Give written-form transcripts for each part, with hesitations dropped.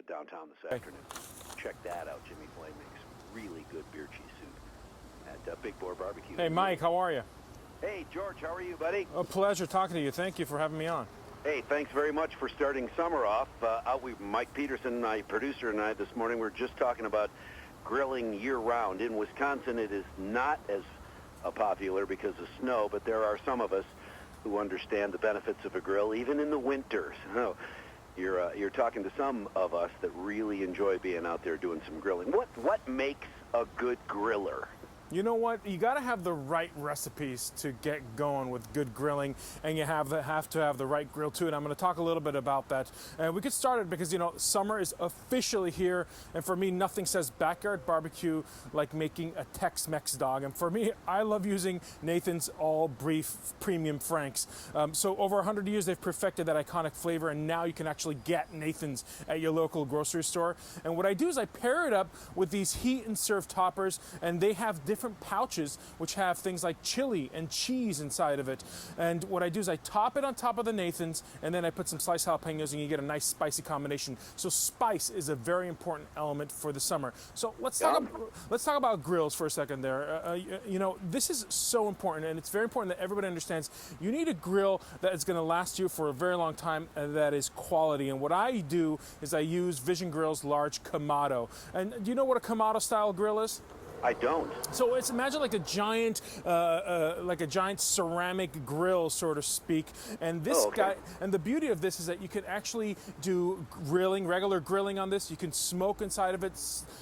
downtown this afternoon. Check that out. Jimmy Flay makes really good beer cheese soup at Big Boar Barbecue. Hey, Mike, how are you? Hey, George, how are you, buddy? A pleasure talking to you. Thank you for having me on. Hey, thanks very much for starting summer off. Mike Peterson, my producer, and I this morning were just talking about grilling year-round. In Wisconsin, it is not as popular because of snow, but there are some of us who understand the benefits of a grill, even in the winter. So you're talking to some of us that really enjoy being out there doing some grilling. What makes a good griller? You know what? You got to have the right recipes to get going with good grilling, and you have to have the right grill too. And I'm going to talk a little bit about that. And we get started because summer is officially here, and for me, nothing says backyard barbecue like making a Tex-Mex dog. And for me, I love using Nathan's All Beef Premium Franks. So over 100 years, they've perfected that iconic flavor, and now you can actually get Nathan's at your local grocery store. And what I do is I pair it up with these heat and serve toppers, and they have different pouches which have things like chili and cheese inside of it. And what I do is I top it on top of the Nathan's, and then I put some sliced jalapenos, and you get a nice spicy combination. So spice is a very important element for the summer. So let's talk about grills for a second there. This is so important, and it's very important that everybody understands you need a grill that is going to last you for a very long time and that is quality. And what I do is I use Vision Grill's large Kamado. And do you know what a Kamado style grill is? I don't. So it's imagine like a giant ceramic grill, so to speak. And this guy, and the beauty of this is that you can actually do regular grilling on this. You can smoke inside of it,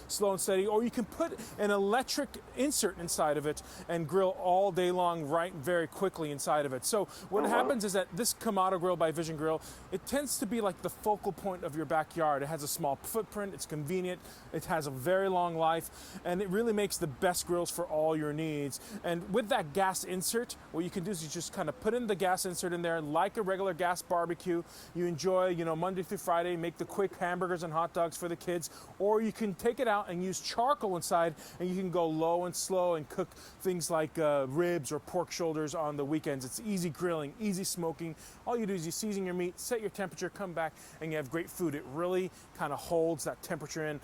slow and steady, or you can put an electric insert inside of it and grill all day long, right, very quickly inside of it. So what happens is that this Kamado grill by Vision Grill, it tends to be like the focal point of your backyard. It has a small footprint. It's convenient. It has a very long life, and it really makes the best grills for all your needs. And with that gas insert, what you can do is you just kind of put in the gas insert in there like a regular gas barbecue. You enjoy, Monday through Friday, make the quick hamburgers and hot dogs for the kids, or you can take it out and use charcoal inside, and you can go low and slow and cook things like ribs or pork shoulders on the weekends. It's easy grilling, easy smoking. All you do is you season your meat, set your temperature, come back, and you have great food. It really kind of holds that temperature in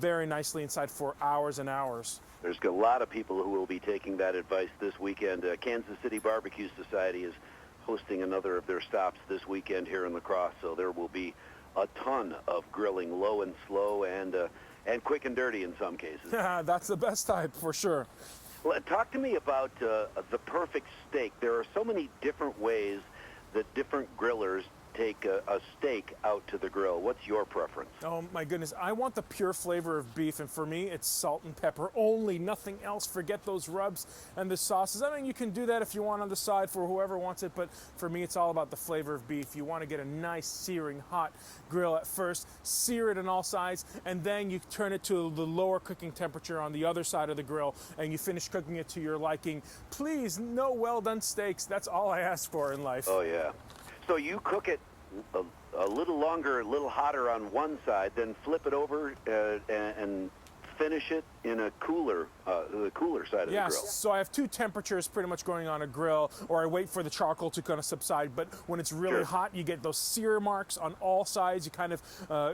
very nicely inside for hours and hours. There's a lot of people who will be taking that advice this weekend. Kansas City Barbecue Society is hosting another of their stops this weekend here in La Crosse, so there will be a ton of grilling low and slow and quick and dirty in some cases. Yeah, that's the best type for sure. Well, talk to me about the perfect steak. There are so many different ways that different grillers take a steak out to the grill. What's your preference? Oh my goodness, I want the pure flavor of beef, and for me it's salt and pepper only, nothing else. Forget those rubs and the sauces. I mean, you can do that if you want on the side for whoever wants it, but for me it's all about the flavor of beef. You want to get a nice searing hot grill at first, sear it on all sides, and then you turn it to the lower cooking temperature on the other side of the grill, and you finish cooking it to your liking. Please, no well done steaks. That's all I ask for in life. Oh yeah. So you cook it a little longer, a little hotter on one side, then flip it over and finish it in a cooler, the cooler side of the grill. Yes, so I have two temperatures pretty much going on a grill, or I wait for the charcoal to kind of subside. But when it's really hot, you get those sear marks on all sides. You kind of,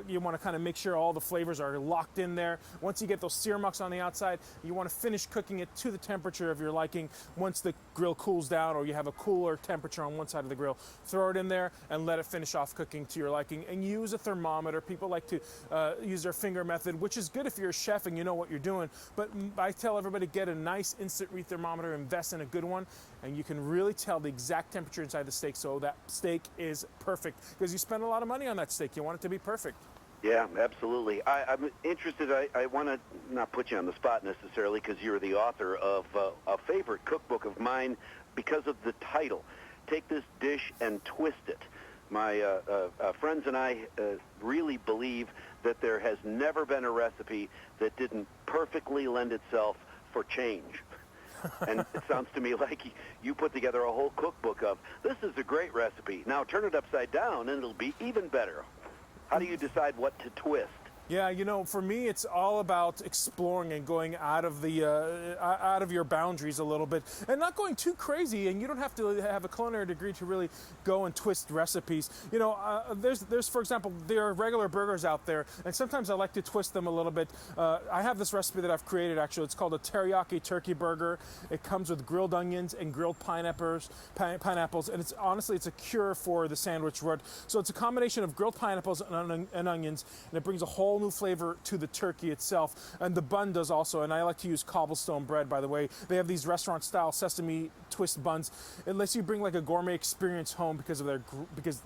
you want to kind of make sure all the flavors are locked in there. Once you get those sear marks on the outside, you want to finish cooking it to the temperature of your liking. Once the grill cools down, or you have a cooler temperature on one side of the grill, throw it in there and let it finish off cooking to your liking. And use a thermometer. People like to use their finger method, which is good if you're a chef and you know what you're doing. But I tell everybody, get a nice instant read thermometer, invest in a good one, and you can really tell the exact temperature inside the steak, so that steak is perfect, because you spend a lot of money on that steak. You want it to be perfect. Yeah, absolutely. I'm interested. I want to not put you on the spot necessarily, because you're the author of a favorite cookbook of mine because of the title. Take this dish and twist it. My friends and I really believe that there has never been a recipe that didn't perfectly lend itself for change. And it sounds to me like you put together a whole cookbook of, this is a great recipe, now turn it upside down and it'll be even better. How do you decide what to twist? Yeah, you know, for me, it's all about exploring and going out of the out of your boundaries a little bit, and not going too crazy. And you don't have to have a culinary degree to really go and twist recipes. You know, there's for example, there are regular burgers out there, and sometimes I like to twist them a little bit. I have this recipe that I've created. Actually, it's called a teriyaki turkey burger. It comes with grilled onions and grilled pineapples, and it's honestly it's a cure for the sandwich rut. So it's a combination of grilled pineapples and onions, and it brings a whole new flavor to the turkey itself. And the bun does also, and I like to use cobblestone bread, by the way. They have these restaurant style sesame twist buns. It lets you bring like a gourmet experience home because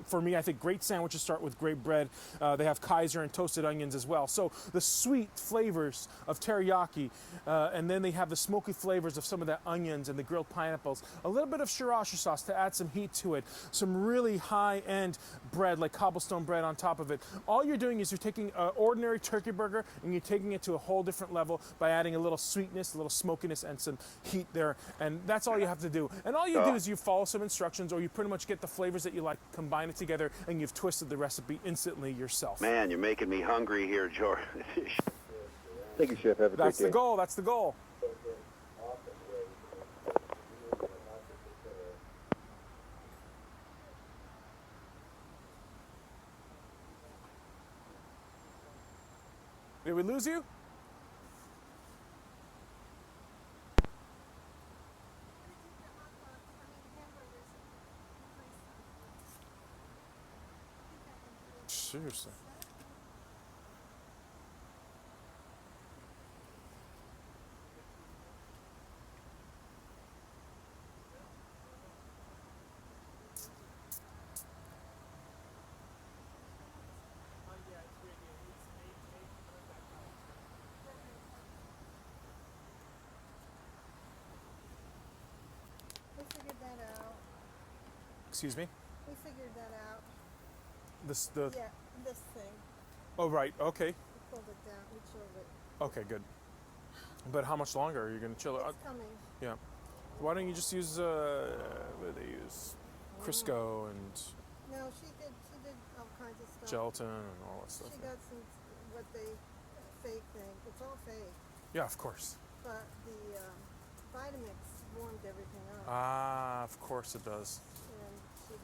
for me, I think great sandwiches start with great bread. They have Kaiser and toasted onions as well. So the sweet flavors of teriyaki, and then they have the smoky flavors of some of the onions and the grilled pineapples, a little bit of sriracha sauce to add some heat to it, some really high-end bread like cobblestone bread on top of it. All you're doing is you're taking an ordinary turkey burger and you're taking it to a whole different level by adding a little sweetness, a little smokiness, and some heat there. And that's all you have to do. And all you do is you follow some instructions, or you pretty much get the flavors that you like, combine it together, and you've twisted the recipe instantly yourself. Man, you're making me hungry here, George. Thank you, Chef. Have a great day. That's the goal. That's the goal. Did we lose you? Seriously. We figured that out. Excuse me? We figured that out. Yeah. This thing. Oh, right. Okay. We pulled it down. We chilled it. Okay, good. But how much longer are you going to chill it? It's coming. Yeah. Why don't you just use, what do they use? Crisco and No, she did all kinds of stuff. gelatin and all that stuff. She got some, what they, fake thing. It's all fake. Yeah, of course. But the Vitamix warmed everything up. Ah, of course it does.